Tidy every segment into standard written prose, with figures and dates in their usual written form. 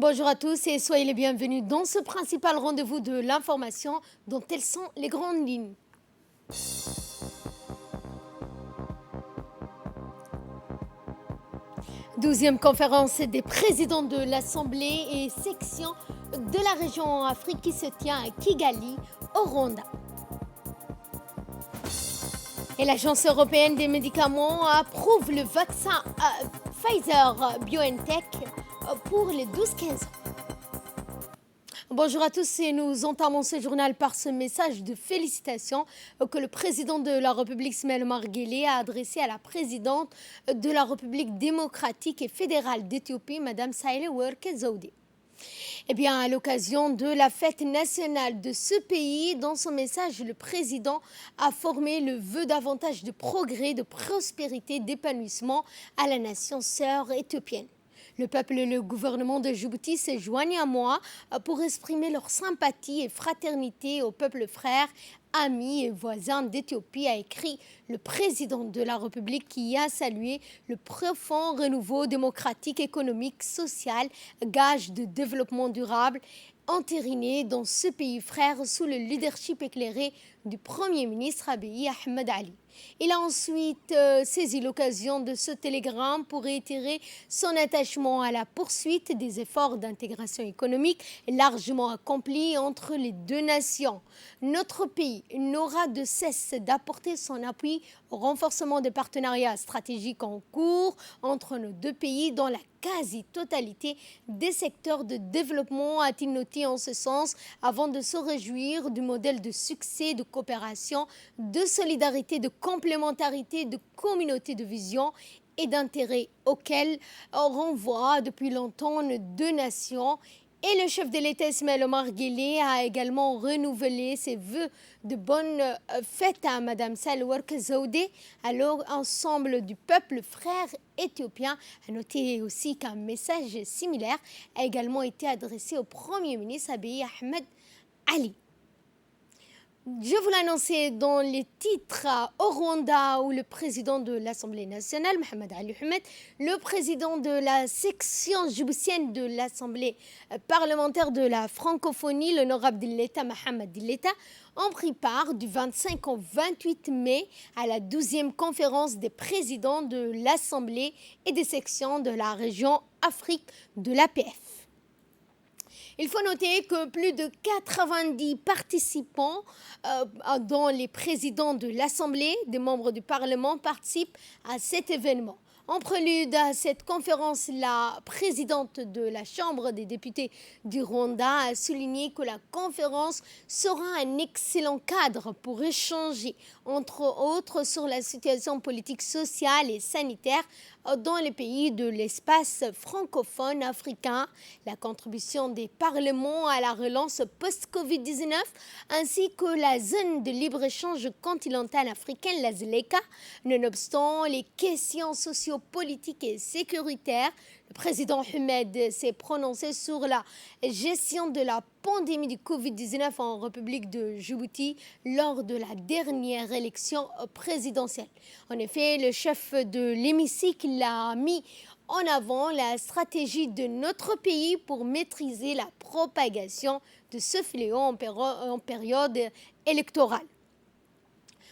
Bonjour à tous et soyez les bienvenus dans ce principal rendez-vous de l'information dont elles sont les grandes lignes. Douzième conférence des présidents de l'Assemblée et section de la région Afrique qui se tient à Kigali, au Rwanda. Et l'Agence européenne des médicaments approuve le vaccin Pfizer-BioNTech pour les 12-15 ans. Bonjour à tous et nous entamons ce journal par ce message de félicitations que le président de la République Ismaël Omar Guelleh a adressé à la présidente de la République démocratique et fédérale d'Éthiopie, Mme Sahle-Work Zewde. Eh bien, à l'occasion de la fête nationale de ce pays, dans son message, le président a formé le vœu davantage de progrès, de prospérité, d'épanouissement à la nation sœur éthiopienne. Le peuple et le gouvernement de Djibouti se joignent à moi pour exprimer leur sympathie et fraternité au peuple frère, amis et voisins d'Éthiopie, a écrit le président de la République qui a salué le profond renouveau démocratique, économique, social, gage de développement durable, entériné dans ce pays frère sous le leadership éclairé du Premier ministre Abiy Ahmed Ali. Il a ensuite saisi l'occasion de ce télégramme pour réitérer son attachement à la poursuite des efforts d'intégration économique largement accomplis entre les deux nations. Notre pays n'aura de cesse d'apporter son appui au renforcement des partenariats stratégiques en cours entre nos deux pays dans la quasi-totalité des secteurs de développement, a-t-il noté en ce sens, avant de se réjouir du modèle de succès, de coopération, de solidarité, de complémentarité, de communauté de vision et d'intérêt auquel renvoient depuis longtemps nos deux nations. Et le chef de l'État Ismaël Omar Guelleh a également renouvelé ses vœux de bonne fête à Mme Sahle-Work Zewde, à l'ensemble du peuple frère éthiopien. A noté aussi qu'un message similaire a également été adressé au Premier ministre Abiy Ahmed Ali. Je vous l'annonçais dans les titres, au Rwanda où le président de l'Assemblée nationale, Mohamed Ali Ahmed, le président de la section djiboutienne de l'Assemblée parlementaire de la francophonie, l'honorable Dilleta Mohamed Dilleta, ont pris part du 25 au 28 mai à la 12e conférence des présidents de l'Assemblée et des sections de la région Afrique de l'APF. Il faut noter que plus de 90 participants, dont les présidents de l'Assemblée, des membres du Parlement, participent à cet événement. En prélude à cette conférence, la présidente de la Chambre des députés du Rwanda a souligné que la conférence sera un excellent cadre pour échanger, entre autres, sur la situation politique, sociale et sanitaire dans les pays de l'espace francophone africain, la contribution des parlements à la relance post-Covid-19, ainsi que la zone de libre-échange continentale africaine, la ZLECA. Nonobstant les questions sociopolitiques et sécuritaires, le président Ahmed s'est prononcé sur la gestion de la pandémie du Covid-19 en République de Djibouti lors de la dernière élection présidentielle. En effet, le chef de l'hémicycle a mis en avant la stratégie de notre pays pour maîtriser la propagation de ce fléau en période électorale.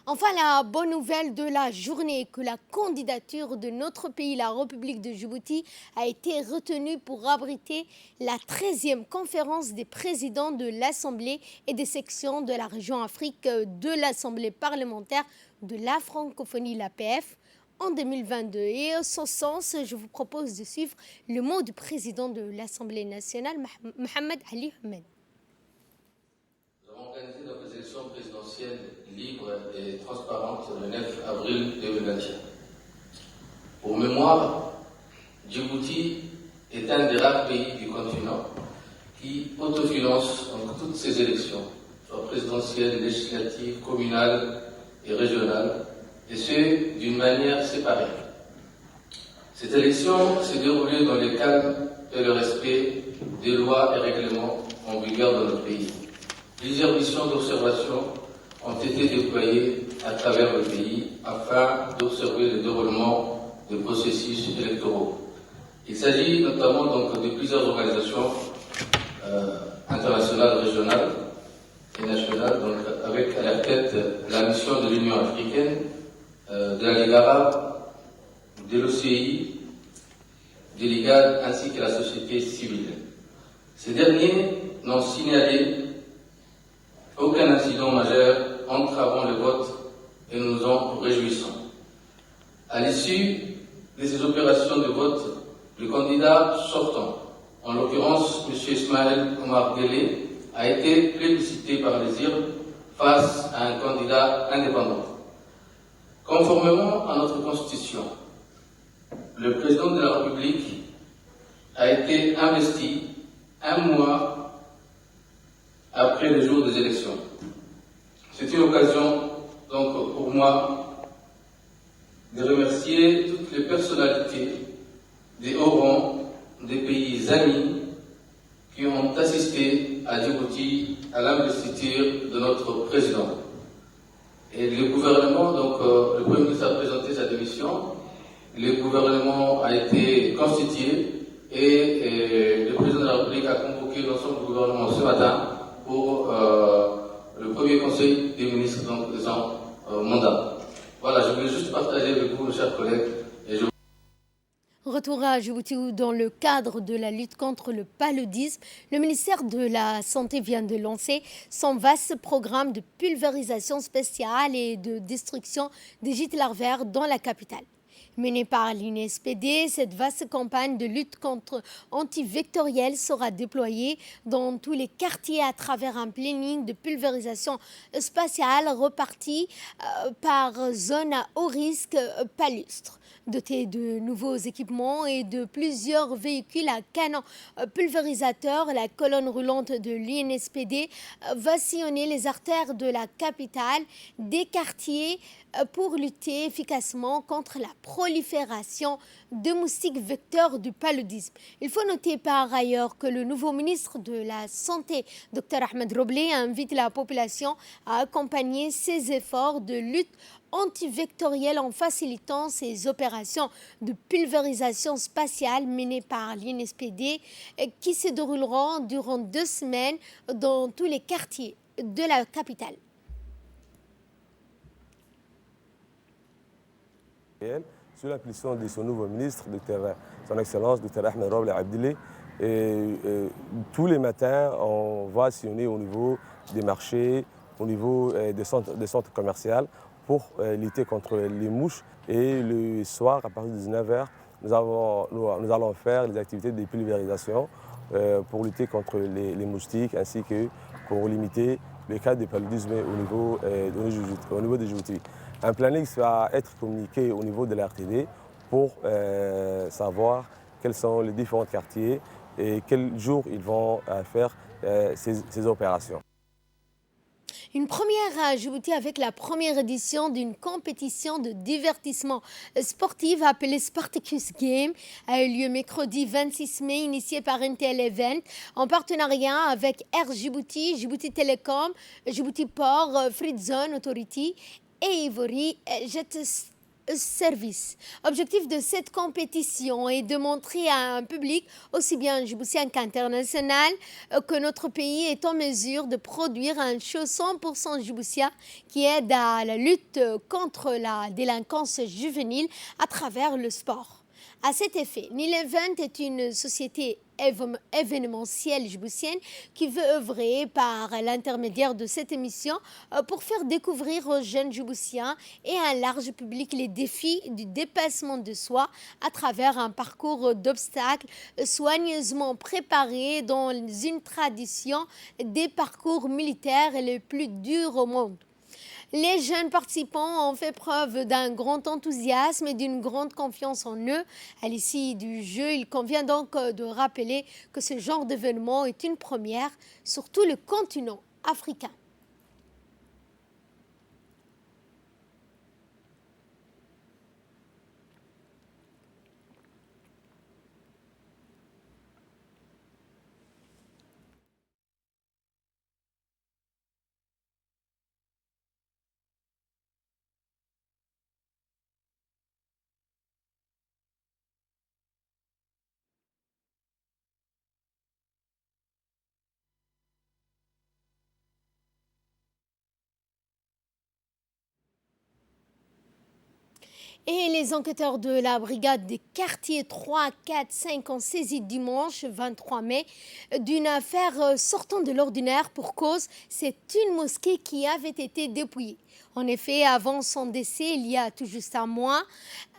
Enfin, la bonne nouvelle de la journée est que la candidature de notre pays, la République de Djibouti, a été retenue pour abriter la 13e conférence des présidents de l'Assemblée et des sections de la région Afrique de l'Assemblée parlementaire de la francophonie, l'APF, en 2022. Et en ce sens, je vous propose de suivre le mot du président de l'Assemblée nationale, Mohamed Ali Ahmed. Nous avons organisé notre élection présidentielle libre et transparente le 9 avril 2021. Pour mémoire, Djibouti est un des rares pays du continent qui autofinance donc toutes ses élections, soit présidentielles, législatives, communales et régionales, et ce, d'une manière séparée. Cette élection s'est déroulée dans le calme et le respect des lois et règlements en vigueur dans notre pays. Plusieurs missions d'observation ont été déployées à travers le pays afin d'observer le déroulement des processus électoraux. Il s'agit notamment donc, de plusieurs organisations internationales, régionales et nationales, donc, avec à la tête la mission de l'Union africaine, de la Ligue arabe, de l'OCI, de l'IGAD ainsi que la société civile. Ces derniers n'ont signalé aucun incident majeur entravant le vote et nous en réjouissons. À l'issue de ces opérations de vote, le candidat sortant, en l'occurrence M. Ismaël Omar Guelleh, a été plébiscité par les urnes face à un candidat indépendant. Conformément à notre Constitution, le président de la République a été investi un mois après le jour des élections. C'est une occasion donc pour moi de remercier toutes les personnalités des hauts rangs des pays amis qui ont assisté à Djibouti à l'investiture de notre président. Et le gouvernement, donc le Premier ministre a présenté sa démission, le gouvernement a été constitué et le président de la République a convoqué l'ensemble du gouvernement ce matin pour le premier conseil des ministres donc, de son mandat. Voilà, je voulais juste partager avec vous, mes chers collègues. Retour à Djibouti où, dans le cadre de la lutte contre le paludisme, le ministère de la Santé vient de lancer son vaste programme de pulvérisation spéciale et de destruction des gîtes larvaires dans la capitale. Menée par l'INSPD, cette vaste campagne de lutte contre antivectorielle sera déployée dans tous les quartiers à travers un planning de pulvérisation spatiale reparti par zone à haut risque palustre. Doté de nouveaux équipements et de plusieurs véhicules à canon pulvérisateur, la colonne roulante de l'INSPD va sillonner les artères de la capitale, des quartiers pour lutter efficacement contre la prolifération de moustiques vecteurs du paludisme. Il faut noter par ailleurs que le nouveau ministre de la Santé, Dr Ahmed Roblé, invite la population à accompagner ses efforts de lutte antivectorielle en facilitant ces opérations de pulvérisation spatiale menées par l'INSPD qui se dérouleront durant 2 semaines dans tous les quartiers de la capitale. Sous l'impulsion de son nouveau ministre, son Excellence, Dr Ahmed Roblé Abdili, tous les matins, on va sillonner au niveau des marchés, au niveau des centres commerciaux pour lutter contre les mouches. Et le soir, à partir de 19h, nous allons faire des activités de pulvérisation pour lutter contre les moustiques ainsi que pour limiter les cas de paludisme au niveau de Djibouti. Un planning va être communiqué au niveau de l'RTD pour savoir quels sont les différents quartiers et quels jours ils vont faire ces opérations. Une première à Djibouti avec la première édition d'une compétition de divertissement sportif appelée Spartacus Game a eu lieu mercredi 26 mai, initiée par Intel Event en partenariat avec Air Djibouti, Djibouti Telecom, Djibouti Port, Free Zone Authority et Ivory Jet Service. Objectif de cette compétition est de montrer à un public aussi bien djiboutien qu'international que notre pays est en mesure de produire un show 100% djiboutien qui aide à la lutte contre la délinquance juvénile à travers le sport. À cet effet, Nil Event est une société événementielle djiboutienne qui veut œuvrer par l'intermédiaire de cette émission pour faire découvrir aux jeunes djiboutiens et à un large public les défis du dépassement de soi à travers un parcours d'obstacles soigneusement préparé dans une tradition des parcours militaires les plus durs au monde. Les jeunes participants ont fait preuve d'un grand enthousiasme et d'une grande confiance en eux. À l'issue du jeu, il convient donc de rappeler que ce genre d'événement est une première sur tout le continent africain. Et les enquêteurs de la brigade des quartiers 3, 4, 5 ont saisi dimanche 23 mai d'une affaire sortant de l'ordinaire pour cause, c'est une mosquée qui avait été dépouillée. En effet, avant son décès, il y a tout juste un mois,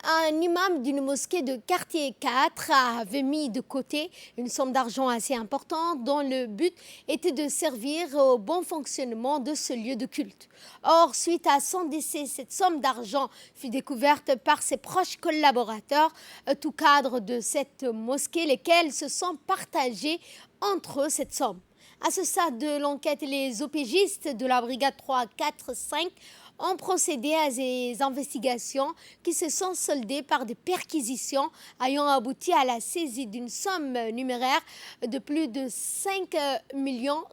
un imam d'une mosquée de quartier 4 avait mis de côté une somme d'argent assez importante dont le but était de servir au bon fonctionnement de ce lieu de culte. Or, suite à son décès, cette somme d'argent fut découverte par ses proches collaborateurs, tout cadre de cette mosquée, lesquels se sont partagés entre eux cette somme. À ce stade de l'enquête, les OPJistes de la brigade 3, 4, 5 ont procédé à des investigations qui se sont soldées par des perquisitions ayant abouti à la saisie d'une somme numéraire de plus de 5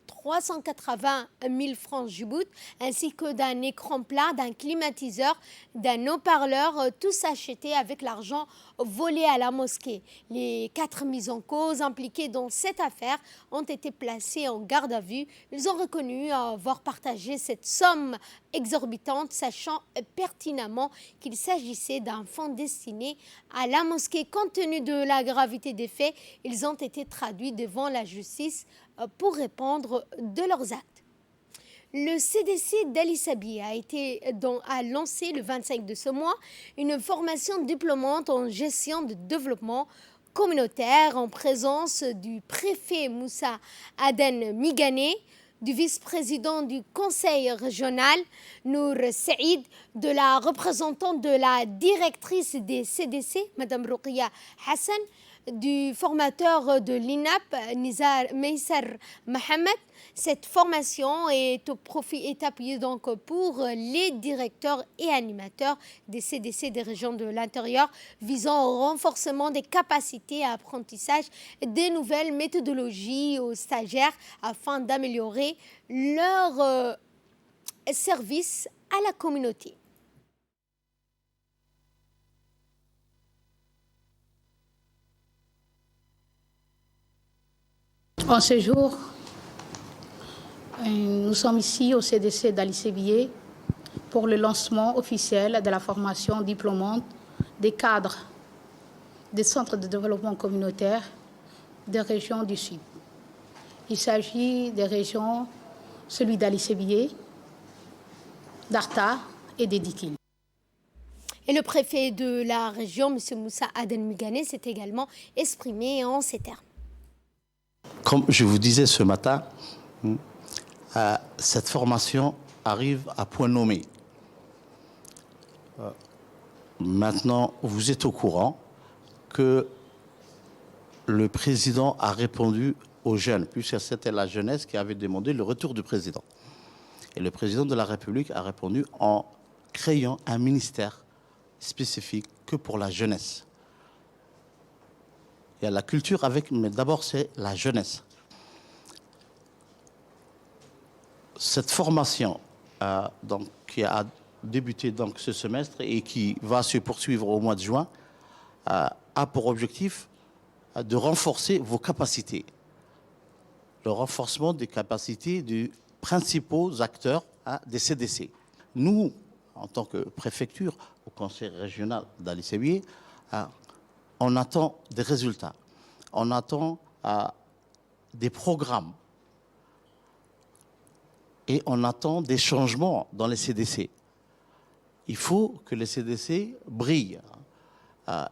380 000 francs Djibouti, ainsi que d'un écran plat, d'un climatiseur, d'un haut-parleur, tous achetés avec l'argent volé à la mosquée. Les 4 mises en cause impliquées dans cette affaire ont été placés en garde à vue. Ils ont reconnu avoir partagé cette somme exorbitante, sachant pertinemment qu'il s'agissait d'un fonds destiné à la mosquée. Compte tenu de la gravité des faits, ils ont été traduits devant la justice pour répondre de leurs actes. Le CDC d'Ali Sabi a lancé le 25 de ce mois une formation diplômante en gestion de développement communautaire en présence du préfet Moussa Aden Migane, du vice-président du conseil régional Nour Saïd, de la représentante de la directrice des CDC, Mme Ruqia Hassan, du formateur de l'INAP, Nizar Meissar Mohamed. Cette formation est appuyée donc pour les directeurs et animateurs des CDC des régions de l'intérieur, visant au renforcement des capacités à apprentissage des nouvelles méthodologies aux stagiaires afin d'améliorer leur service à la communauté. En ce jour, nous sommes ici au CDC d'Ali Sébié pour le lancement officiel de la formation diplômante des cadres des centres de développement communautaire des régions du Sud. Il s'agit des régions, celui d'Ali Sébié, d'Arta et d'Edikil. Et le préfet de la région, M. Moussa Aden Migane, s'est également exprimé en ces termes. Comme je vous disais ce matin, cette formation arrive à point nommé. Maintenant, vous êtes au courant que le président a répondu aux jeunes, puisque c'était la jeunesse qui avait demandé le retour du président. Et le président de la République a répondu en créant un ministère spécifique que pour la jeunesse. Il y a la culture avec, mais d'abord c'est la jeunesse. Cette formation qui a débuté donc, ce semestre et qui va se poursuivre au mois de juin a pour objectif de renforcer vos capacités. Le renforcement des capacités des principaux acteurs des CDC. Nous, en tant que préfecture, au conseil régional d'Ali Sébié, on attend des résultats, on attend des programmes et on attend des changements dans les CDC. Il faut que les CDC brillent.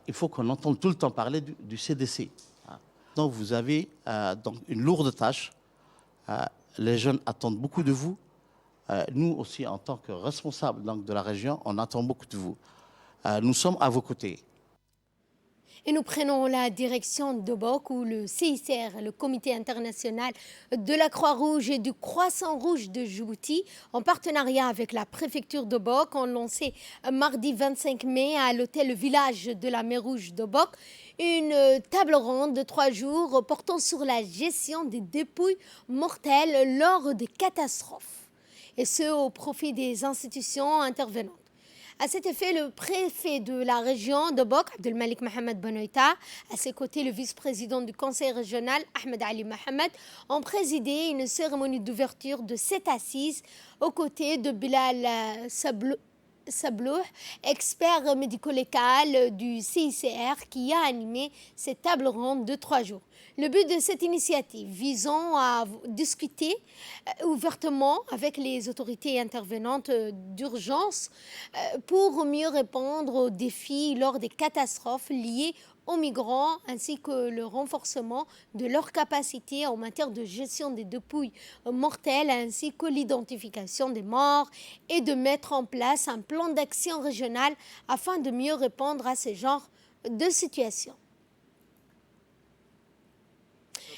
Il faut qu'on entende tout le temps parler du CDC. Donc vous avez donc une lourde tâche. Les jeunes attendent beaucoup de vous. Nous aussi, en tant que responsables donc, de la région, on attend beaucoup de vous. Nous sommes à vos côtés. Et nous prenons la direction d'Obok où le CICR, le Comité international de la Croix-Rouge et du Croissant-Rouge de Djibouti, en partenariat avec la préfecture d'Obok, ont lancé mardi 25 mai à l'hôtel Village de la Mer Rouge d'Obok une table ronde de 3 jours portant sur la gestion des dépouilles mortelles lors des catastrophes, et ce au profit des institutions intervenantes. À cet effet, le préfet de la région d'Obok, Abdelmalik Mohamed Benoïta, à ses côtés le vice-président du conseil régional, Ahmed Ali Mohamed, ont présidé une cérémonie d'ouverture de cette assise aux côtés de Bilal Sablouh, expert médico-légal du CICR, qui a animé cette table ronde de 3 jours. Le but de cette initiative visant à discuter ouvertement avec les autorités intervenantes d'urgence pour mieux répondre aux défis lors des catastrophes liées aux migrants ainsi que le renforcement de leurs capacités en matière de gestion des dépouilles mortelles ainsi que l'identification des morts et de mettre en place un plan d'action régional afin de mieux répondre à ce genre de situation.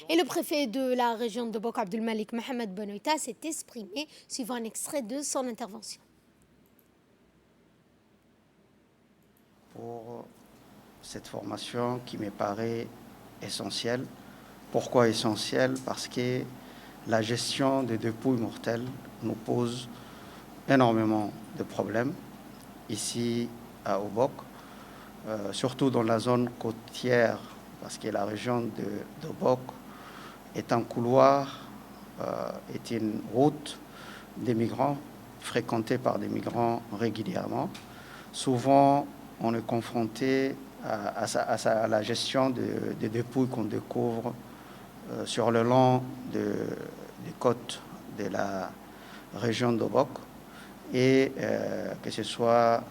Et le préfet de la région de Bouk Abdelmalik, Mohamed Benoïta, s'est exprimé suivant un extrait de son intervention. Pour cette formation qui me paraît essentielle. Pourquoi essentielle? Parce que la gestion des dépouilles mortelles nous pose énormément de problèmes ici à Obok, surtout dans la zone côtière, parce que la région d'Obok est un couloir, est une route des migrants, fréquentée par des migrants régulièrement. Souvent, on est confronté à la gestion des dépouilles qu'on découvre sur le long des côtes de la région d'Obok, et que ce soit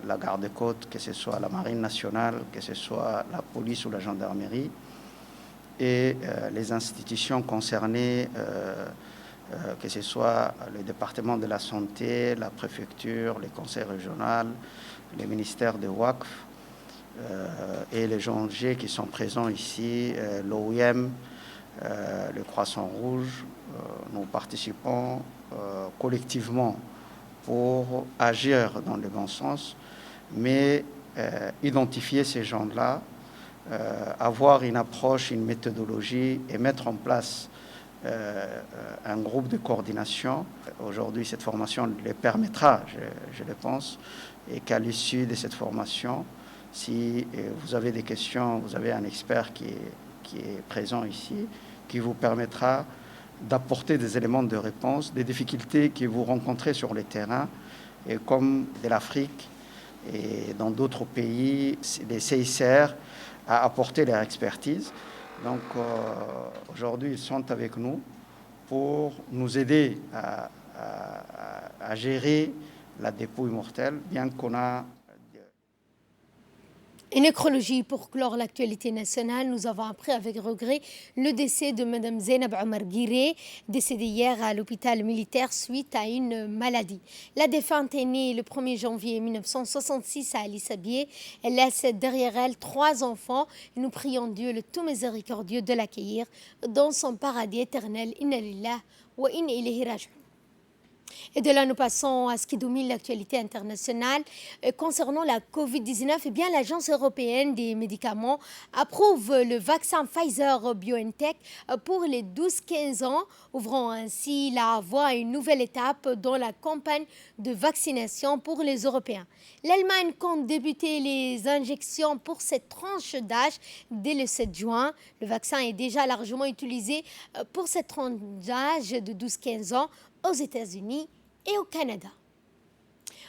la garde-côte, que ce soit la marine nationale, que ce soit la police ou la gendarmerie, et les institutions concernées, que ce soit le département de la santé, la préfecture, les conseils régionaux, les ministères de WACF et les ONG qui sont présents ici, l'OIM, le Croissant Rouge. Nous participons collectivement pour agir dans le bon sens, mais identifier ces gens-là, avoir une approche, une méthodologie et mettre en place un groupe de coordination. Aujourd'hui, cette formation les permettra, je le pense, et qu'à l'issue de cette formation, si vous avez des questions, vous avez un expert qui est présent ici, qui vous permettra d'apporter des éléments de réponse, des difficultés que vous rencontrez sur le terrain, et comme de l'Afrique et dans d'autres pays, les CICR a apporté leur expertise. Donc aujourd'hui, ils sont avec nous pour nous aider à gérer la dépouille mortelle, bien qu'on a... Et nécrologie, pour clore l'actualité nationale, nous avons appris avec regret le décès de Mme Zainab Omar Guiré, décédée hier à l'hôpital militaire suite à une maladie. La défunte est née le 1er janvier 1966 à Ali Sabieh. Elle laisse derrière elle 3 enfants. Et nous prions Dieu, le tout miséricordieux, de l'accueillir dans son paradis éternel. Inna lillah wa inna ilayhi raji'un. Et de là, nous passons à ce qui domine l'actualité internationale. Concernant la Covid-19, eh bien, l'Agence européenne des médicaments approuve le vaccin Pfizer-BioNTech pour les 12-15 ans, ouvrant ainsi la voie à une nouvelle étape dans la campagne de vaccination pour les Européens. L'Allemagne compte débuter les injections pour cette tranche d'âge dès le 7 juin. Le vaccin est déjà largement utilisé pour cette tranche d'âge de 12-15 ans aux États-Unis et au Canada.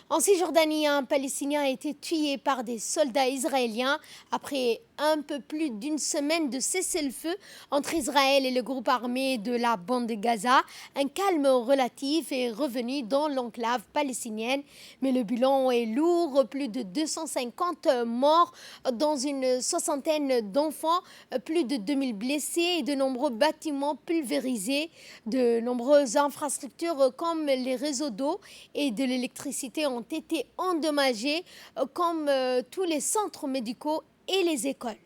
En Cisjordanie, un Palestinien a été tué par des soldats israéliens après un peu plus d'une semaine de cessez-le-feu entre Israël et le groupe armé de la bande de Gaza. Un calme relatif est revenu dans l'enclave palestinienne, mais le bilan est lourd. Plus de 250 morts, dans une soixantaine d'enfants, plus de 2000 blessés et de nombreux bâtiments pulvérisés. De nombreuses infrastructures comme les réseaux d'eau et de l'électricité ont été endommagés, comme tous les centres médicaux et les écoles.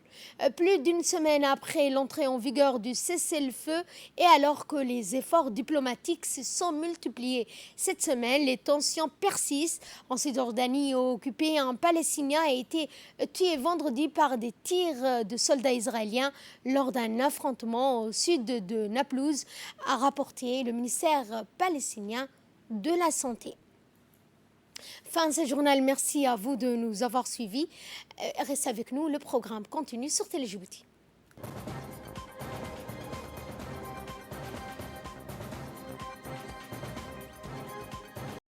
Plus d'une semaine après l'entrée en vigueur du cessez-le-feu et alors que les efforts diplomatiques se sont multipliés cette semaine, les tensions persistent. En Cisjordanie occupée, un Palestinien a été tué vendredi par des tirs de soldats israéliens lors d'un affrontement au sud de Naplouse, a rapporté le ministère palestinien de la Santé. Fin de ce journal, merci à vous de nous avoir suivis. Restez avec nous, le programme continue sur Télé Djibouti.